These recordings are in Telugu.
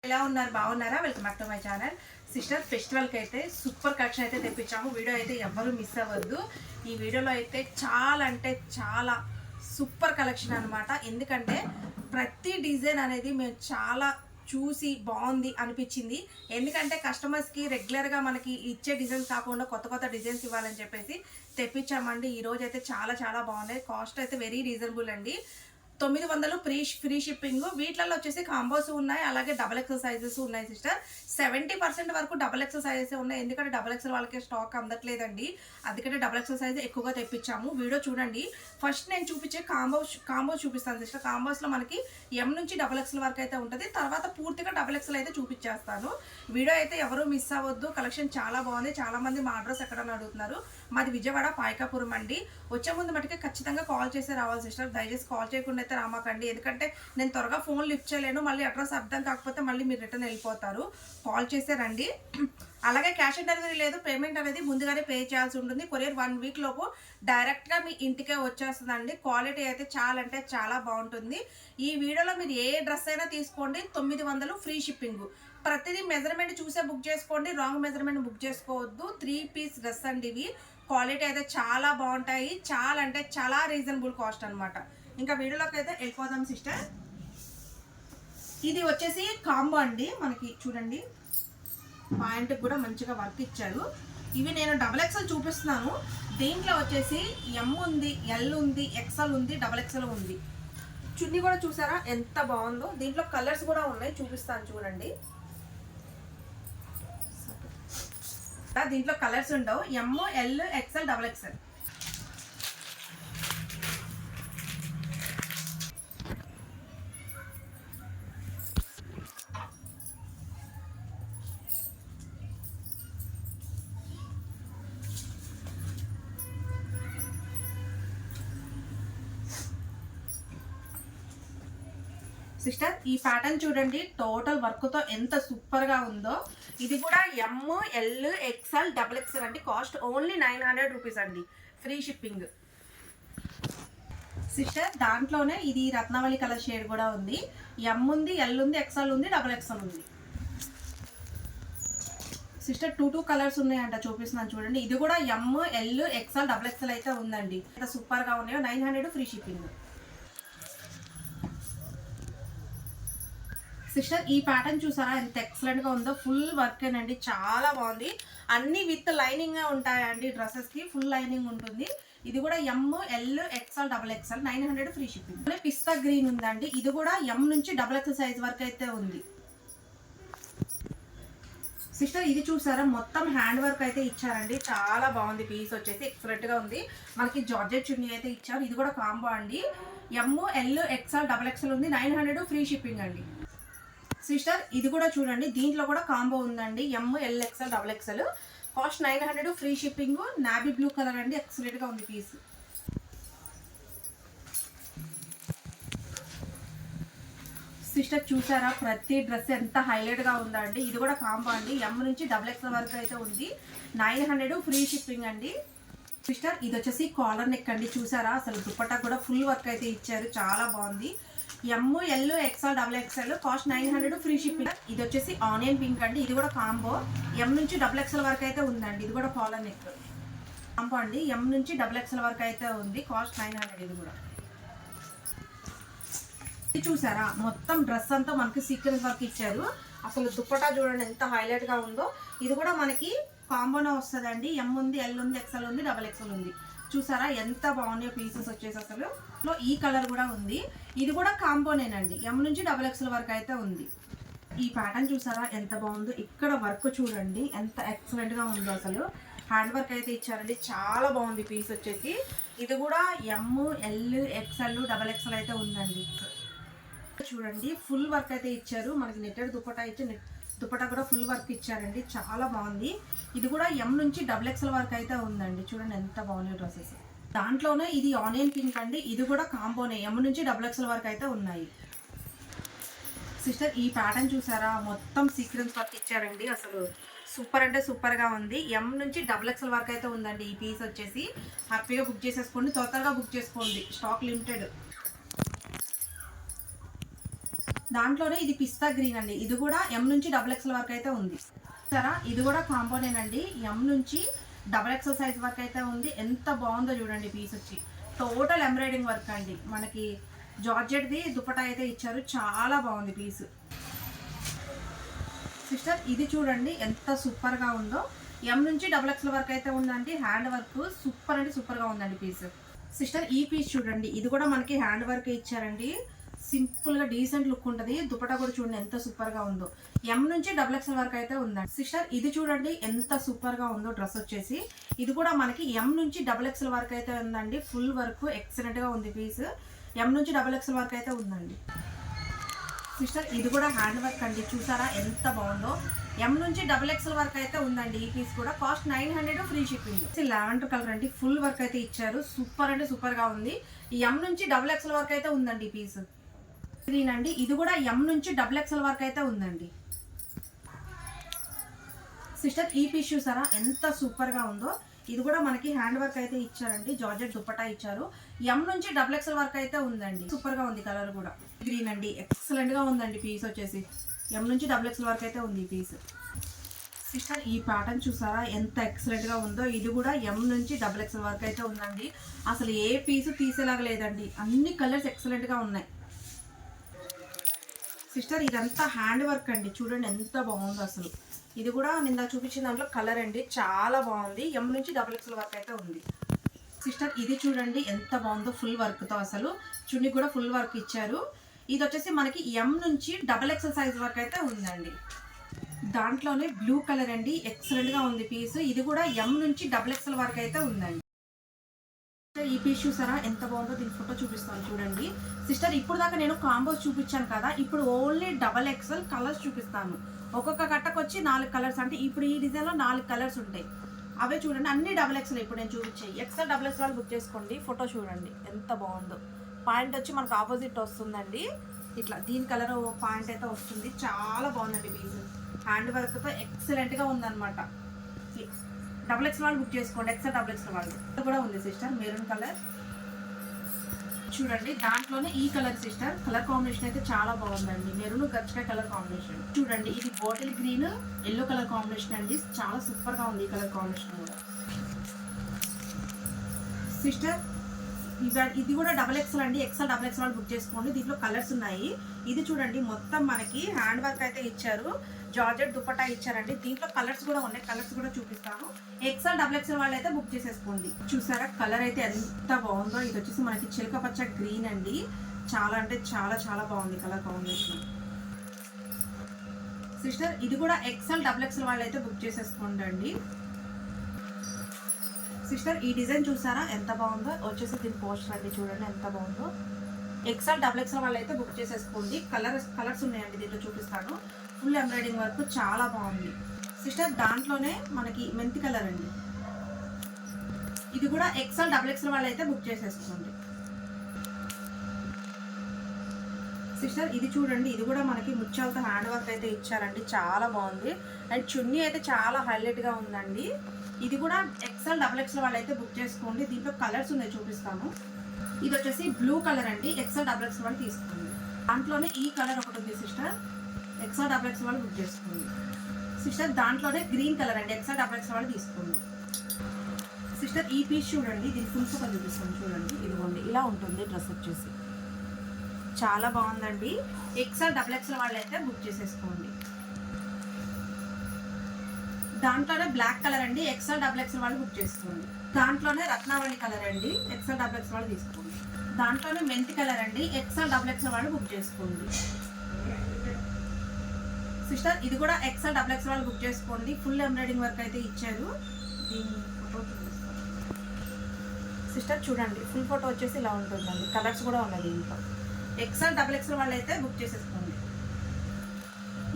ఎలా ఉన్నారు? బాగున్నారా? Welcome back to my channel. Sister, ఫెస్టివల్కి అయితే సూపర్ కలెక్షన్ అయితే తెప్పించాము. వీడియో అయితే ఎవ్వరూ మిస్ అవ్వద్దు. ఈ వీడియోలో అయితే చాలా అంటే చాలా సూపర్ కలెక్షన్ అనమాట. ఎందుకంటే ప్రతి డిజైన్ అనేది మేము చాలా చూసి బాగుంది అనిపించింది. ఎందుకంటే కస్టమర్స్కి రెగ్యులర్గా మనకి ఇచ్చే డిజైన్స్ కాకుండా కొత్త కొత్త డిజైన్స్ ఇవ్వాలని చెప్పేసి తెప్పించామండి. ఈరోజు అయితే చాలా చాలా బాగున్నాయి. కాస్ట్ అయితే వెరీ రీజనబుల్ అండి. 900 ఫ్రీ షిప్పింగ్. వీటిలలో వచ్చేసి కాంబోస్ ఉన్నాయి, అలాగే డబల్ ఎక్సెల్ సైజెస్ ఉన్నాయి సిస్టర్. 70% వరకు డబల్ ఎక్సెల్ సైజెస్ ఉన్నాయి. ఎందుకంటే డబల్ ఎక్సెల్ వాళ్ళకి స్టాక్ అందట్లేదండి, అందుకంటే డబల్ ఎక్సెల్ సైజ్ ఎక్కువగా తెప్పించాము. వీడియో చూడండి. ఫస్ట్ నేను చూపించే కాంబోస్ చూపిస్తాను సిస్టర్. కాంబోస్లో మనకి ఎం నుంచి డబల్ ఎక్సెల్ వరకు అయితే ఉంటుంది. తర్వాత పూర్తిగా డబల్ ఎక్సెల్ అయితే చూపించేస్తాను. వీడియో అయితే ఎవరు మిస్ అవ్వద్దు. కలెక్షన్ చాలా బాగుంది. చాలా మంది మా అడ్రస్ ఎక్కడని అడుగుతున్నారు. మాది విజయవాడ పాయకాపురం అండి. వచ్చే ముందు మటుకే ఖచ్చితంగా కాల్ చేసే రావాలి సిస్టర్. దయచేసి కాల్ చేయకుండా అయితే రామాకండి. ఎందుకంటే నేను త్వరగా ఫోన్ లిఫ్ట్ చేయలేను. మళ్ళీ అడ్రస్ అర్థం కాకపోతే మళ్ళీ మీరు రిటర్న్ వెళ్ళిపోతారు. కాల్ చేసే రండి. అలాగే క్యాష్ ఆన్ డెలివరీ లేదు. పేమెంట్ అనేది ముందుగానే పే చేయాల్సి ఉంటుంది. కొరియర్ 1 వీక్ లోపు డైరెక్ట్గా మీ ఇంటికే వచ్చేస్తుందండి. క్వాలిటీ అయితే చాలా అంటే చాలా బాగుంటుంది. ఈ వీడియోలో మీరు ఏ డ్రెస్ అయినా తీసుకోండి, 900 ఫ్రీ షిప్పింగ్. ప్రతిదీ మెజర్మెంట్ చూసే బుక్ చేసుకోండి, రాంగ్ మెజర్మెంట్ బుక్ చేసుకోవద్దు. 3 పీస్ డ్రెస్ అండి ఇవి. క్వాలిటీ అయితే చాలా బాగుంటాయి. చాలా అంటే చాలా రీజనబుల్ కాస్ట్ అనమాట. ఇంకా వీడియోలోకి అయితే వెళ్ళిపోదాం సిస్టర్. ఇది వచ్చేసి కాంబో అండి. మనకి చూడండి, పాయింట్కి కూడా మంచిగా వర్క్ ఇచ్చారు. ఇవి నేను డబల్ ఎక్సెల్ చూపిస్తున్నాను. దీంట్లో వచ్చేసి ఎం ఉంది, ఎల్ ఉంది, ఎక్సెల్ ఉంది, డబల్ ఎక్సెల్ ఉంది. చున్నీ కూడా చూసారా ఎంత బాగుందో. దీంట్లో కలర్స్ కూడా ఉన్నాయి, చూపిస్తాను చూడండి. దీంట్లో కలర్స్ ఉండవు. M, L, XL, double XL. Sister, ఈ ప్యాటర్న్ చూడండి, టోటల్ వర్క్ తో ఎంత సూపర్ గా ఉందో. ఇది కూడా M, L, XL, double XL అండి. కాస్ట్ ఓన్లీ 900 రూపీస్ అండి, ఫ్రీ షిప్పింగ్. సిస్టర్, దాంట్లోనే ఇది రత్నావళి కలర్ షేడ్ కూడా ఉంది. ఎం ఉంది, ఎల్ ఉంది, ఎక్సెల్ ఉంది, డబుల్ ఎక్సెల్ ఉంది. సిస్టర్, 2 కలర్స్ ఉన్నాయంట, చూపిస్తున్నాను చూడండి. ఇది కూడా M, L, XL, double XL అయితే ఉందండి. ఎంత సూపర్ గా ఉన్నాయో. 900 ఫ్రీ షిప్పింగ్. సిస్టర్, ఈ ప్యాటర్న్ చూసారా ఎంత ఎక్సలెంట్ గా ఉందో. ఫుల్ వర్క్ అండి, చాలా బాగుంది. అన్ని విత్ లైనింగ్ గా ఉంటాయండి. డ్రెస్సెస్ కి ఫుల్ లైనింగ్ ఉంటుంది. ఇది కూడా M, L, XL, double XL. 900 free shipping. Pista green ఉందండి. ఇది కూడా ఎం నుంచి డబల్ ఎక్సెల్ సైజ్ వరకు అయితే ఉంది. సిస్టర్, ఇది చూసారా మొత్తం హ్యాండ్ వర్క్ అయితే ఇచ్చారండి. చాలా బాగుంది. పీస్ వచ్చేసి ఎక్సలెంట్ గా ఉంది. మనకి జార్జెట్ చున్నీ అయితే ఇచ్చారు. ఇది కూడా కాంబో అండి. ఎం, ఎల్, ఎక్సెల్, డబల్ ఎక్సెల్ ఉంది. 900 ఫ్రీ షిప్పింగ్ అండి. సిస్టర్, ఇది కూడా చూడండి, దీంట్లో కూడా కాంబో ఉందండి. M, L, XL, double XL. Cost 900 free shipping. Navy blue colour అండి, ఎక్సలెంట్ గా ఉంది పీస్. సిస్టర్, చూసారా ప్రతి డ్రెస్ ఎంత హైలైట్ గా ఉందండి. ఇది కూడా కాంబో అండి. ఎం నుంచి డబుల్ ఎక్సెల్ వరకు అయితే ఉంది. 900 ఫ్రీ షిప్పింగ్ అండి. సిస్టర్, ఇది వచ్చేసి కాలర్ నెక్ అండి. చూసారా అసలు దుపట్టా కూడా ఫుల్ వర్క్ అయితే ఇచ్చారు. చాలా బాగుంది. M, L, XL, double XL. Cost 900 free shipping. ఇది వచ్చేసి ఆనియన్ పింక్ అండి. ఇది కూడా కాంబో. ఎం నుంచి డబుల్ ఎక్సెల్ వరకు అయితే ఉందండి. ఇది కూడా కాలర్ నెక్ కాంబో అండి. ఎం నుంచి డబుల్ ఎక్సెల్ వరకు అయితే ఉంది. కాస్ట్ 900. ఇది కూడా ఇది చూసారా మొత్తం డ్రెస్ అంతా మనకి సీక్వెన్స్ వర్క్ ఇచ్చారు. అసలు దుప్పటా చూడండి ఎంత హైలైట్ గా ఉందో. ఇది కూడా మనకి కాంబోనే వస్తుందండి. ఎం ఉంది, ఎల్ ఉంది, ఎక్సెల్ ఉంది, డబుల్ ఎక్సెల్ ఉంది. చూసారా ఎంత బాగున్నాయో పీసెస్ వచ్చేసి. అసలు ఈ కలర్ కూడా ఉంది. ఇది కూడా కాంబోనేనండి. ఎం నుంచి డబుల్ ఎక్సెల్ వరకు అయితే ఉంది. ఈ ప్యాటర్న్ చూసారా ఎంత బాగుందో. ఇక్కడ వర్క్ చూడండి ఎంత ఎక్సలెంట్ గా ఉందో. అసలు హ్యాండ్ వర్క్ అయితే ఇచ్చారండి. చాలా బాగుంది పీస్ వచ్చేసి. ఇది కూడా M, L, XL, double XL అయితే ఉందండి. చూడండి ఫుల్ వర్క్ అయితే ఇచ్చారు. మనకి నెట్టెడ్ దుపట్టా ఇచ్చి దుపట్టా కూడా ఫుల్ వర్క్ ఇచ్చారండి. చాలా బాగుంది. ఇది కూడా ఎం నుంచి డబుల్ ఎక్సెల్ వరకు అయితే ఉందండి. చూడండి ఎంత బాగున్నాయి డ్రెస్సెస్. దాంట్లోనే ఇది ఆనియన్ పింక్ అండి. ఇది కూడా కాంబోనే. ఎం నుంచి డబుల్ ఎక్సెల్ వరకు అయితే ఉన్నాయి. సిస్టర్, ఈ ప్యాటర్న్ చూసారా మొత్తం సీక్వెన్స్ వర్క్ ఇచ్చారండి. అసలు సూపర్ అంటే సూపర్ గా ఉంది. ఎం నుంచి డబుల్ ఎక్సెల్ వరకు అయితే ఉందండి. ఈ పీస్ వచ్చేసి హ్యాపీగా బుక్ చేసేసుకోండి. త్వరగా బుక్ చేసుకోండి, స్టాక్ లిమిటెడ్. దాంట్లోనే ఇది పిస్తా గ్రీన్ అండి. ఇది కూడా ఎం నుంచి XXL వరకు అయితే ఉంది. సరే ఇది కూడా కాంబోనేనండి. ఎం నుంచి XXL సైజ్ వరకు అయితే ఉంది. ఎంత బాగుందో చూడండి పీస్ వచ్చి. టోటల్ ఎంబ్రాయిడింగ్ వర్క్ అండి. మనకి జార్జెట్ది దుపట్టా అయితే ఇచ్చారు. చాలా బాగుంది పీస్. సిస్టర్ ఇది చూడండి ఎంత సూపర్గా ఉందో. ఎం నుంచి XXL వరకు అయితే ఉందండి. హ్యాండ్ వర్క్ సూపర్ అంటే సూపర్గా ఉందండి పీస్. సిస్టర్ ఈ పీస్ చూడండి. ఇది కూడా మనకి హ్యాండ్ వర్క్ ఇచ్చారండి. సింపుల్గా డీసెంట్ లుక్ ఉంటుంది. దుపట్టా కూడా చూడండి ఎంత సూపర్గా ఉందో. ఎం నుంచి XXL వరకు అయితే ఉందండి. సిస్టర్ ఇది చూడండి ఎంత సూపర్గా ఉందో డ్రెస్ వచ్చేసి. ఇది కూడా మనకి ఎం నుంచి XXL వరకు అయితే ఉందండి. ఫుల్ వర్క్ ఎక్సలెంట్గా ఉంది పీస్. ఎం నుంచి XXL వరకు అయితే ఉందండి. సిస్టర్ ఇది కూడా హ్యాండ్ వర్క్ అండి. చూసారా ఎంత బాగుందో. ఎం నుంచి XXL వరకు అయితే ఉందండి. ఈ పీస్ కూడా cost 900 free shipping. Lavender colour అండి. ఫుల్ వర్క్ అయితే ఇచ్చారు. సూపర్ అంటే సూపర్గా ఉంది. ఎం నుంచి XXL వరకు అయితే ఉందండి ఈ పీస్. గ్రీన్ అండి. ఇది కూడా ఎం నుంచి XXL వరకు అయితే ఉందండి. సిస్టర్ ఈ పీస్ చూసారా ఎంత సూపర్గా ఉందో. ఇది కూడా మనకి హ్యాండ్ వర్క్ అయితే ఇచ్చారండి. జార్జెట్ దుపట్టా ఇచ్చారు. ఎం నుంచి XXL వరకు అయితే ఉందండి. సూపర్గా ఉంది కలర్ కూడా. గ్రీన్ అండి. ఎక్సలెంట్గా ఉందండి పీస్ వచ్చేసి. ఎం నుంచి XXL వరకు అయితే ఉంది ఈ పీస్. సిస్టర్ ఈ ప్యాటర్న్ చూసారా ఎంత ఎక్సలెంట్గా ఉందో. ఇది కూడా ఎం నుంచి XXL వరకు అయితే ఉందండి. అసలు ఏ పీసు తీసేలాగా లేదండి. అన్ని కలర్స్ ఎక్సలెంట్గా ఉన్నాయి. సిస్టర్ ఇదంతా హ్యాండ్ వర్క్ అండి. చూడండి ఎంత బాగుందో అసలు. ఇది కూడా నిన్న చూపించిన దాంట్లో కలర్ అండి. చాలా బాగుంది. ఎం నుంచి XXL వరకు అయితే ఉంది. సిస్టర్ ఇది చూడండి ఎంత బాగుందో. ఫుల్ వర్క్తో అసలు చున్నీ కూడా ఫుల్ వర్క్ ఇచ్చారు. ఇది వచ్చేసి మనకి ఎం నుంచి XXL సైజ్ వరకు అయితే ఉందండి. దాంట్లోనే బ్లూ కలర్ అండి. ఎక్సలెంట్గా ఉంది పీస్. ఇది కూడా ఎం నుంచి XXL వరకు అయితే ఉందండి. ఈ పీస్ చూసారా ఎంత బాగుందో. దీని ఫోటో చూపిస్తాను చూడండి. సిస్టర్ ఇప్పుడు దాకా నేను కాంబోస్ చూపించాను కదా. ఇప్పుడు ఓన్లీ XXL కలర్స్ చూపిస్తాను. ఒక్కొక్క కట్టకు వచ్చి 4 కలర్స్. అంటే ఇప్పుడు ఈ డిజైన్లో 4 కలర్స్ ఉంటాయి. అవే చూడండి అన్ని XXL ఇప్పుడు నేను చూపించాయి. XL XXL వాళ్ళు బుక్ చేసుకోండి. ఫోటో చూడండి ఎంత బాగుందో. పాయింట్ వచ్చి మనకు ఆపోజిట్ వస్తుందండి. ఇట్లా దీని కలర్ పాయింట్ అయితే వస్తుంది. చాలా బాగుందండి పీస్. హ్యాండ్ వర్క్తో ఎక్సలెంట్గా ఉందన్నమాట. XXL వాళ్ళు బుక్ చేసుకోండి. XXL వాళ్ళు కూడా ఉంది సిస్టర్. మెరూన్ కలర్ చూడండి. దాంట్లోనే ఈ కలర్ సిస్టర్. కలర్ కాంబినేషన్ అయితే చాలా బాగుందండి. మెరూన్ గచ్చకాయ కలర్ కాంబినేషన్ చూడండి. ఇది bottle green yellow colour combination అండి. చాలా సూపర్గా ఉంది ఈ కలర్ కాంబినేషన్ కూడా. సిస్టర్ ఇది కూడా XXL అండి. XXL వాళ్ళు బుక్ చేసుకోండి. దీంట్లో కలర్స్ ఉన్నాయి. ఇది చూడండి మొత్తం మనకి హ్యాండ్ వర్క్ అయితే ఇచ్చారు. జార్జెట్ దుపట్టా ఇచ్చారండి. దీంట్లో కలర్స్ కూడా ఉన్నాయి. కలర్స్ కూడా చూపిస్తాను. XXL వాళ్ళు అయితే బుక్ చేసేసుకోండి. చూసారా కలర్ అయితే ఎంత బాగుందో. ఇది వచ్చేసి మనకి చిలక పచ్చ గ్రీన్ అండి. చాలా అంటే చాలా చాలా బాగుంది కలర్ కాంబినేషన్. సిస్టర్ ఇది కూడా XXL వాళ్ళు అయితే బుక్ చేసేసుకోండి అండి. సిస్టర్ ఈ డిజైన్ చూసారా ఎంత బాగుందో. వచ్చేసి దీని పోస్టర్ అండి. చూడండి ఎంత బాగుందో. XXL వాళ్ళు అయితే బుక్ చేసేసుకోండి. కలర్స్ ఉన్నాయండి. దీంట్లో చూపిస్తాను. ఫుల్ ఎంబ్రాయిడింగ్ వర్క్ చాలా బాగుంది సిస్టర్. దాంట్లోనే మనకి మెంతి కలర్ అండి. ఇది కూడా XXL వాళ్ళు అయితే బుక్ చేసేసుకోండి. సిస్టర్ ఇది చూడండి. ఇది కూడా మనకి ముత్యాలతో హ్యాండ్ వర్క్ అయితే ఇచ్చారండి. చాలా బాగుంది. అండ్ చున్నీ అయితే చాలా హైలైట్గా ఉందండి. ఇది కూడా XXL వాళ్ళు అయితే బుక్ చేసుకోండి. దీంట్లో కలర్స్ ఉన్నాయి చూపిస్తాను. ఇది వచ్చేసి బ్లూ కలర్ అండి. XXL వాళ్ళు తీసుకోండి. దాంట్లోనే ఈ కలర్ ఒకటి ఉంది సిస్టర్. XXL వాళ్ళు బుక్ చేసుకోండి. సిస్టర్ దాంట్లోనే గ్రీన్ కలర్ అండి. XXL వాళ్ళు తీసుకోండి. సిస్టర్ ఈ పీస్ చూడండి. దీని ఫుల్ ఫోటో చూపిస్తాను చూడండి. ఇదిగోండి ఇలా ఉంటుంది డ్రెస్ వచ్చేసి. చాలా బాగుందండి. XXL వాళ్ళు అయితే బుక్ చేసేసుకోండి. దాంట్లోనే బ్లాక్ కలర్ అండి. XXL వాళ్ళు బుక్ చేసుకోండి. దాంట్లోనే రత్నావళి కలర్ అండి. XXL వాళ్ళు తీసుకోండి. దాంట్లోనే మెంతి కలర్ అండి. XXL వాళ్ళు బుక్ చేసుకోండి. సిస్టర్ ఇది కూడా XXL వాళ్ళు బుక్ చేసుకోండి. ఫుల్ ఎంబ్రాయిడింగ్ వర్క్ అయితే ఇచ్చారు. దీని ఫోటో చూపిస్తాను సిస్టర్. చూడండి ఫుల్ ఫోటో వచ్చేసి ఇలా ఉంటుందండి. కలర్స్ కూడా ఉన్నాయి దీంట్లో. XXL వాళ్ళు అయితే బుక్ చేసేసుకోండి.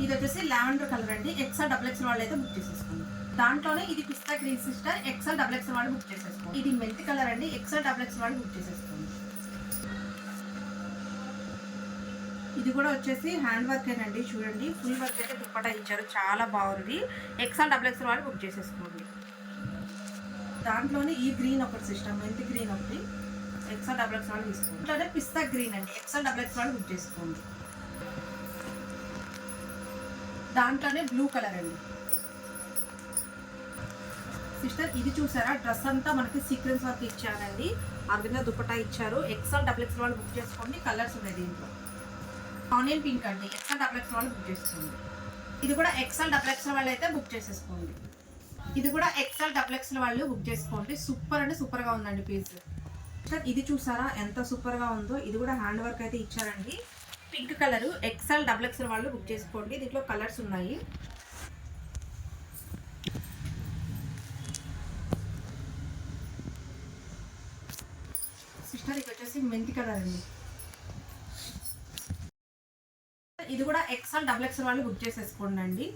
ఇది వచ్చేసి లావెండర్ కలర్ అండి. XXL వాళ్ళు అయితే బుక్ చేసేసుకోండి. దాంట్లోనే ఇది పిస్తా గ్రీన్ సిస్టర్. XXL వాళ్ళు బుక్ చేసేసుకోండి. ఇది మెంతి కలర్ అండి. XXL వాళ్ళు బుక్ చేసేసుకోండి. ఇది కూడా వచ్చేసి హ్యాండ్ వర్క్ ఏనండి. చూడండి ఫుల్ వర్క్ అయితే దుపట్టా ఇచ్చారు. చాలా బాగుంది. XXL వాళ్ళు బుక్ చేసేసుకోండి. దాంట్లోనే ఈ గ్రీన్ ఒకటి సిస్టమ్. మెంతి గ్రీన్ ఒకటి XXL వాళ్ళు తీసుకోండి. దాంట్లోనే పిస్తా గ్రీన్ అండి. XXL వాళ్ళు బుక్ చేసుకోండి. దాంట్లోనే బ్లూ కలర్ అండి సిస్టర్. ఇది చూసారా, డ్రెస్ అంతా మనకి సీక్వెన్స్ వర్క్ ఇచ్చారండి. అర్గంజా దుపట్టా ఇచ్చారు. ఎక్సెల్ డబుల్ ఎక్స్ వాళ్ళు బుక్ చేసుకోండి. కలర్స్ ఉన్నాయి దీంట్లో. ఆనియన్ పింక్ అండి, ఎక్సెల్ డబుల్ ఎక్స్ వాళ్ళు బుక్ చేసుకోండి. ఇది కూడా ఎక్సెల్ డబుల్ ఎక్స్ వాళ్ళు అయితే బుక్ చేసేసుకోండి. ఇది కూడా ఎక్సెల్ డబుల్ ఎక్స్ వాళ్ళు బుక్ చేసుకోండి. సూపర్ అంటే సూపర్గా ఉందండి పీస్. ఇది చూసారా ఎంత సూపర్గా ఉందో. ఇది కూడా హ్యాండ్ వర్క్ అయితే ఇచ్చారండి. Pink colour XL double X వాళ్ళు బుక్ చేసుకోండి. దీంట్లో కలర్స్ ఉన్నాయి. సిస్టర్ ఇది వచ్చేసి మెంతి కలర్ అండి. ఇది కూడా ఎక్సెల్ డబుల్ ఎక్స్ వాళ్ళు బుక్ చేసేసుకోండి అండి.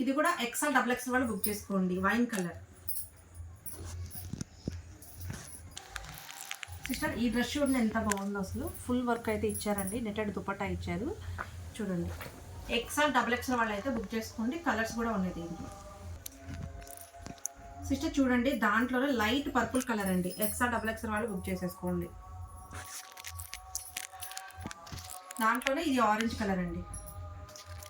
ఇది కూడా ఎక్సెల్ డబుల్ ఎక్స్ వాళ్ళు బుక్ చేసుకోండి. Wine colour. సిస్టర్ ఈ డ్రెస్ చూడండి ఎంత బాగుందో అసలు. ఫుల్ వర్క్ అయితే ఇచ్చారండి. నెటెడ్ దుపట్టా ఇచ్చారు చూడండి. ఎక్సెల్ డబుల్ ఎక్స్ వాళ్ళు అయితే బుక్ చేసుకోండి. కలర్స్ కూడా ఉన్నాయి దీంట్లో. సిస్టర్ చూడండి దాంట్లోనే లైట్ పర్పుల్ కలర్ అండి. ఎక్సెల్ డబుల్ ఎక్స్ వాళ్ళు బుక్ చేసేసుకోండి. దాంట్లోనే ఇది ఆరెంజ్ కలర్ అండి.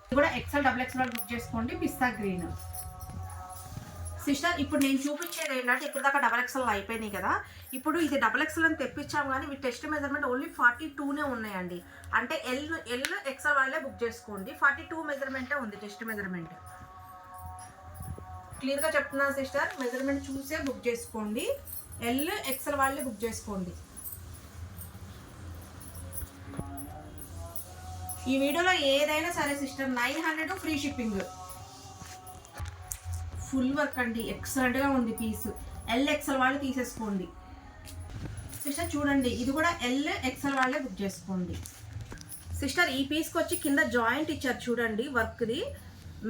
ఇది కూడా ఎక్సెల్ డబుల్ ఎక్స్ వాళ్ళు బుక్ చేసుకోండి. పిస్తా గ్రీన్. సిస్టర్ ఇప్పుడు నేను చూపించేది ఏంటంటే ఇప్పుడు దాకా డబల్ ఎక్స్ఎల్ అయిపోయినాయి కదా. ఇప్పుడు ఇది డబల్ ఎక్స్ఎల్ అని తెప్పించాము కానీ ఇవి టెస్ట్ మెజర్మెంట్ ఓన్లీ 42నే ఉన్నాయండి. అంటే ఎల్ ఎక్స్ఎల్ వాళ్ళే బుక్ చేసుకోండి. 42 మెజర్మెంటే ఉంది టెస్ట్ మెజర్మెంట్. క్లియర్గా చెప్తున్నాను సిస్టర్, మెజర్మెంట్ చూసే బుక్ చేసుకోండి. ఎల్ ఎక్స్ఎల్ వాళ్ళే బుక్ చేసుకోండి. ఈ వీడియోలో ఏదైనా సరే sister 900 free shipping. Full work అండి, ఎక్సలెంట్గా ఉంది పీస్. ఎల్ ఎక్స్ఎల్ వాళ్ళు తీసేసుకోండి. సిస్టర్ చూడండి ఇది కూడా ఎల్ ఎక్స్ఎల్ వాళ్ళే బుక్ చేసుకోండి. సిస్టర్ ఈ పీస్కి వచ్చి కింద జాయింట్ ఇచ్చారు చూడండి వర్క్ది.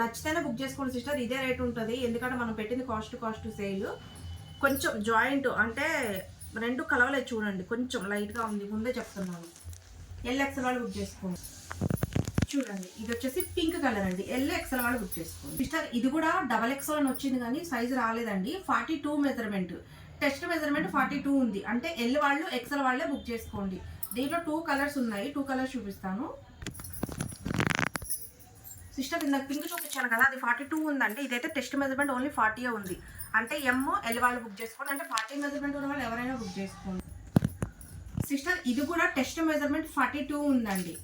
నచ్చితేనే బుక్ చేసుకోండి సిస్టర్. ఇదే రేట్ ఉంటుంది ఎందుకంటే మనం పెట్టింది కాస్ట్ సేల్. కొంచెం జాయింట్ అంటే రెండు కలవలేదు చూడండి, కొంచెం లైట్గా ఉంది. ముందే చెప్తున్నాను. ఎల్ ఎక్స్ఎల్ వాళ్ళు బుక్ చేసుకోండి. చూడండి ఇది వచ్చేసి పింక్ కలర్ అండి. ఎల్ ఎక్స్ఎల్ వాళ్ళు బుక్ చేసుకోండి. సిస్టర్ ఇది కూడా డబల్ ఎక్స్ఎల్ అని వచ్చింది కానీ సైజు రాలేదండి. 42 మెజర్మెంట్. టెస్ట్ మెజర్మెంట్ 42 ఉంది. అంటే ఎల్ వాళ్ళు ఎక్స్ఎల్ వాళ్ళే బుక్ చేసుకోండి. దీంట్లో 2 కలర్స్ ఉన్నాయి. 2 కలర్స్ చూపిస్తాను. సిస్టర్ ఇందాక పింక్ చూపించాను కదా, అది 42 ఉందండి. ఇదైతే టెస్ట్ మెజర్మెంట్ ఓన్లీ 40 ఉంది. అంటే ఎమ్ ఎల్ వాళ్ళు బుక్ చేసుకోండి. అంటే 40 మెజర్మెంట్ ఉన్న వాళ్ళు ఎవరైనా బుక్ చేసుకోండి. సిస్టర్ ఇది కూడా టెస్ట్ మెజర్మెంట్ 42 ఉందండి.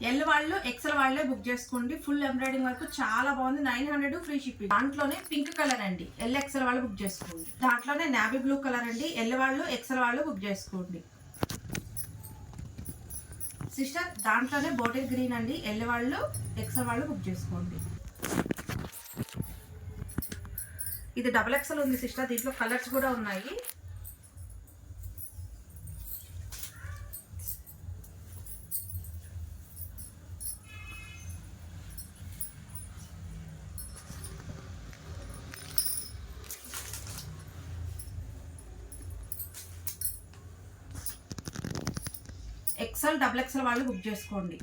ఎల్ వాళ్ళు ఎక్స్ఎల్ వాళ్ళే బుక్ చేసుకోండి. ఫుల్ ఎంబ్రాయిడింగ్ వర్క్ చాలా బాగుంది. 900 ఫ్రీ షిప్పింగ్. దాంట్లోనే పింక్ కలర్ అండి. ఎల్ ఎక్స్ఎల్ వాళ్ళు బుక్ చేసుకోండి. దాంట్లోనే నావీ బ్లూ కలర్ అండి. ఎల్ వాళ్ళు ఎక్స్ఎల్ వాళ్ళు బుక్ చేసుకోండి. సిస్టర్ దాంట్లోనే బాటిల్ గ్రీన్ అండి. ఎల్ వాళ్ళు ఎక్స్ఎల్ వాళ్ళు బుక్ చేసుకోండి. ఇది డబల్ ఎక్స్ఎల్ ఉంది సిస్టర్. దీంట్లో కలర్స్ కూడా ఉన్నాయి. ఎక్స్ఎల్ డబుల్ ఎక్స్ఎల్ వాళ్ళు బుక్ చేసుకోండి.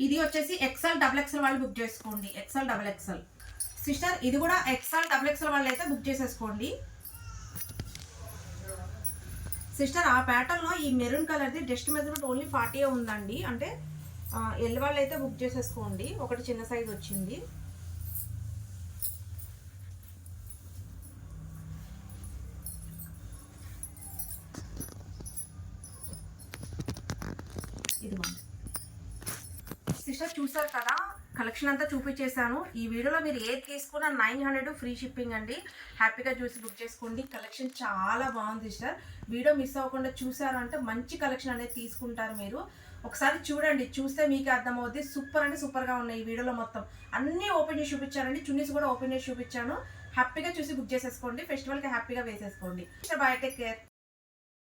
ఇది వచ్చేసి ఎక్స్ఎల్ డబుల్ ఎక్స్ఎల్ వాళ్ళు బుక్ చేసుకోండి. XL double XL. సిస్టర్ ఇది కూడా ఎక్స్ఎల్ డబుల్ ఎక్స్ఎల్ వాళ్ళు అయితే బుక్ చేసేసుకోండి. సిస్టర్ ఆ ప్యాటర్న్లో ఈ మెరూన్ కలర్ది టెస్ట్ మెజర్మెంట్ ఓన్లీ 40 ఉందండి. అంటే ఎల్ వాళ్ళు అయితే బుక్ చేసేసుకోండి. ఒకటి చిన్న సైజ్ వచ్చింది. సిస్టర్ చూసారు కదా, కలెక్షన్ అంతా చూపించేశాను. ఈ వీడియోలో మీరు ఏది తీసుకున్నా 900 ఫ్రీ షిప్పింగ్ అండి. హ్యాపీగా చూసి బుక్ చేసుకోండి. కలెక్షన్ చాలా బాగుంది సిస్టర్. వీడియో మిస్ అవ్వకుండా చూసారు అంటే మంచి కలెక్షన్ అనేది తీసుకుంటారు మీరు. ఒకసారి చూడండి, చూస్తే మీకు అర్థమవుతుంది. సూపర్ అంటే సూపర్గా ఉన్నాయి. ఈ వీడియోలో మొత్తం అన్నీ ఓపెన్ చేసి చూపించారండి. చున్నీస్ కూడా ఓపెన్ చేసి చూపించాను. హ్యాపీగా చూసి బుక్ చేసేసుకోండి. ఫెస్టివల్కి హ్యాపీగా వేసేసుకోండి. Bye, take care.